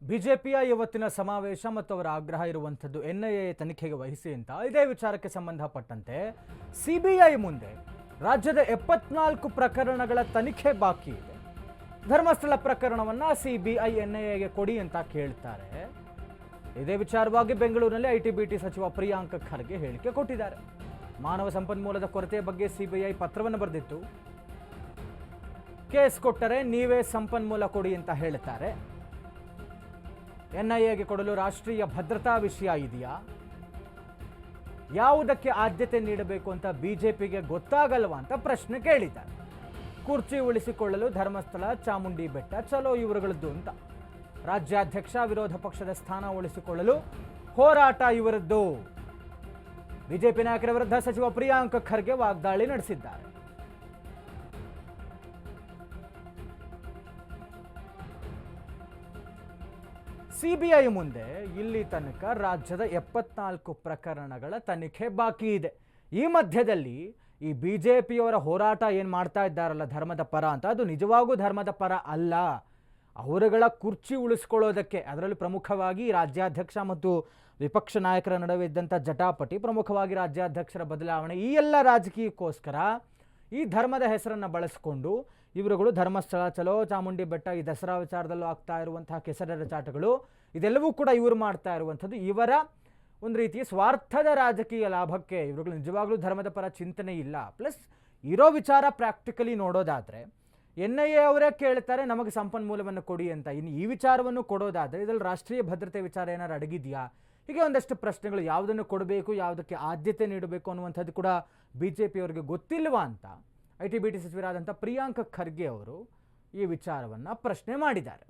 ಬಿಜೆಪಿಯ ಇವತ್ತಿನ ಸಮಾವೇಶ ಮತ್ತು ಅವರ ಆಗ್ರಹ ಇರುವಂಥದ್ದು ಎನ್ಐಎ ತನಿಖೆಗೆ ವಹಿಸಿ ಅಂತ. ಇದೇ ವಿಚಾರಕ್ಕೆ ಸಂಬಂಧಪಟ್ಟಂತೆ ಸಿಬಿಐ ಮುಂದೆ ರಾಜ್ಯದ 74 ಪ್ರಕರಣಗಳ ತನಿಖೆ ಬಾಕಿ ಇದೆ. ಧರ್ಮಸ್ಥಳ ಪ್ರಕರಣವನ್ನು ಸಿಬಿಐ ಎನ್ಐಎಗೆ ಕೊಡಿ ಅಂತ ಕೇಳ್ತಾರೆ. ಇದೇ ವಿಚಾರವಾಗಿ ಬೆಂಗಳೂರಿನಲ್ಲಿ ಐಟಿ-ಬಿಟಿ ಸಚಿವ ಪ್ರಿಯಾಂಕ್ ಖರ್ಗೆ ಹೇಳಿಕೆ ಕೊಟ್ಟಿದ್ದಾರೆ. ಮಾನವ ಸಂಪನ್ಮೂಲದ ಕೊರತೆ ಬಗ್ಗೆ ಸಿಬಿಐ ಪತ್ರವನ್ನು ಬರೆದಿತ್ತು. ಕೇಸ್ ಕೊಟ್ಟರೆ ನೀವೇ ಸಂಪನ್ಮೂಲ ಕೊಡಿ ಅಂತ ಹೇಳ್ತಾರೆ. ಎನ್ಐಎಗೆ ಕೊಡಲು ರಾಷ್ಟ್ರೀಯ ಭದ್ರತಾ ವಿಷಯ ಇದೆಯಾ, ಯಾವುದಕ್ಕೆ ಆದ್ಯತೆ ನೀಡಬೇಕು ಅಂತ ಬಿಜೆಪಿಗೆ ಗೊತ್ತಾಗಲ್ವಾ ಅಂತ ಪ್ರಶ್ನೆ ಕೇಳಿದ್ದಾರೆ. ಕುರ್ಚಿ ಉಳಿಸಿಕೊಳ್ಳಲು ಧರ್ಮಸ್ಥಳ, ಚಾಮುಂಡಿ ಬೆಟ್ಟ ಚಲೋ ಇವರುಗಳದ್ದು ಅಂತ. ರಾಜ್ಯಾಧ್ಯಕ್ಷ, ವಿರೋಧ ಪಕ್ಷದ ಸ್ಥಾನ ಉಳಿಸಿಕೊಳ್ಳಲು ಹೋರಾಟ ಇವರದ್ದು. ಬಿಜೆಪಿ ನಾಯಕರ ವಿರುದ್ಧ ಸಚಿವ ಪ್ರಿಯಾಂಕ್ ಖರ್ಗೆ ವಾಗ್ದಾಳಿ ನಡೆಸಿದ್ದಾರೆ. ಸಿಬಿಐ ಮುಂದೆ ಇಲ್ಲಿ ತನಕ ರಾಜ್ಯದ 74 ಪ್ರಕರಣಗಳ ತನಿಖೆ ಬಾಕಿ ಇದೆ. ಈ ಮಧ್ಯದಲ್ಲಿ ಈ ಬಿಜೆಪಿಯವರ ಹೋರಾಟ ಏನು ಮಾಡ್ತಾ ಇದ್ದಾರಲ್ಲ ಧರ್ಮದ ಪರ ಅಂತ, ಅದು ನಿಜವಾಗೂ ಧರ್ಮದ ಪರ ಅಲ್ಲ. ಅವರುಗಳ ಕುರ್ಚಿ ಉಳಿಸ್ಕೊಳ್ಳೋದಕ್ಕೆ, ಅದರಲ್ಲೂ ಪ್ರಮುಖವಾಗಿ ರಾಜ್ಯಾಧ್ಯಕ್ಷ ಮತ್ತು ವಿಪಕ್ಷ ನಾಯಕರ ನಡುವೆ ಇದ್ದಂಥ ಜಟಾಪಟಿ, ಪ್ರಮುಖವಾಗಿ ರಾಜ್ಯಾಧ್ಯಕ್ಷರ ಬದಲಾವಣೆ, ಈ ಎಲ್ಲ ರಾಜಕೀಯಕ್ಕೋಸ್ಕರ ಈ ಧರ್ಮದ ಹೆಸರನ್ನು ಬಳಸಿಕೊಂಡು ಇವರುಗಳು ಧರ್ಮಸ್ಥಳ, ಚಲೋ, ಚಾಮುಂಡಿ ಬೆಟ್ಟ, ಈ ದಸರಾ ವಿಚಾರದಲ್ಲೂ ಆಗ್ತಾ ಇರುವಂತಹ ಕೆಸರೆರ ಚಾಟಗಳು, ಇದೆಲ್ಲವೂ ಕೂಡ ಇವರು ಮಾಡ್ತಾ ಇರುವಂಥದ್ದು ಇವರ ಒಂದು ರೀತಿಯ ಸ್ವಾರ್ಥದ ರಾಜಕೀಯ ಲಾಭಕ್ಕೆ. ಇವರುಗಳು ನಿಜವಾಗ್ಲೂ ಧರ್ಮದ ಪರ ಚಿಂತನೆ ಇಲ್ಲ. ಪ್ಲಸ್ ಇರೋ ವಿಚಾರ ಪ್ರಾಕ್ಟಿಕಲಿ ನೋಡೋದಾದರೆ ಎನ್ಐಎ ಅವರೇ ಕೇಳ್ತಾರೆ ನಮಗೆ ಸಂಪನ್ಮೂಲವನ್ನು ಕೊಡಿ ಅಂತ. ಇನ್ನು ಈ ವಿಚಾರವನ್ನು ಕೊಡೋದಾದರೆ ಇದರಲ್ಲಿ ರಾಷ್ಟ್ರೀಯ ಭದ್ರತೆ ವಿಚಾರ ಏನಾರು ಅಡಗಿದೆಯಾ, ಹೀಗೆ ಒಂದಷ್ಟು ಪ್ರಶ್ನೆಗಳು. ಯಾವುದನ್ನು ಕೊಡಬೇಕು, ಯಾವುದಕ್ಕೆ ಆದ್ಯತೆ ನೀಡಬೇಕು ಅನ್ನುವಂಥದ್ದು ಕೂಡ ಬಿಜೆಪಿಯವರಿಗೆ ಗೊತ್ತಿಲ್ವಾ ಅಂತ ಐಟಿ-ಬಿಟಿ ಸಚಿವರಾದಂಥ ಪ್ರಿಯಾಂಕ್ ಖರ್ಗೆ ಅವರು ಈ ವಿಚಾರವನ್ನು ಪ್ರಶ್ನೆ ಮಾಡಿದ್ದಾರೆ.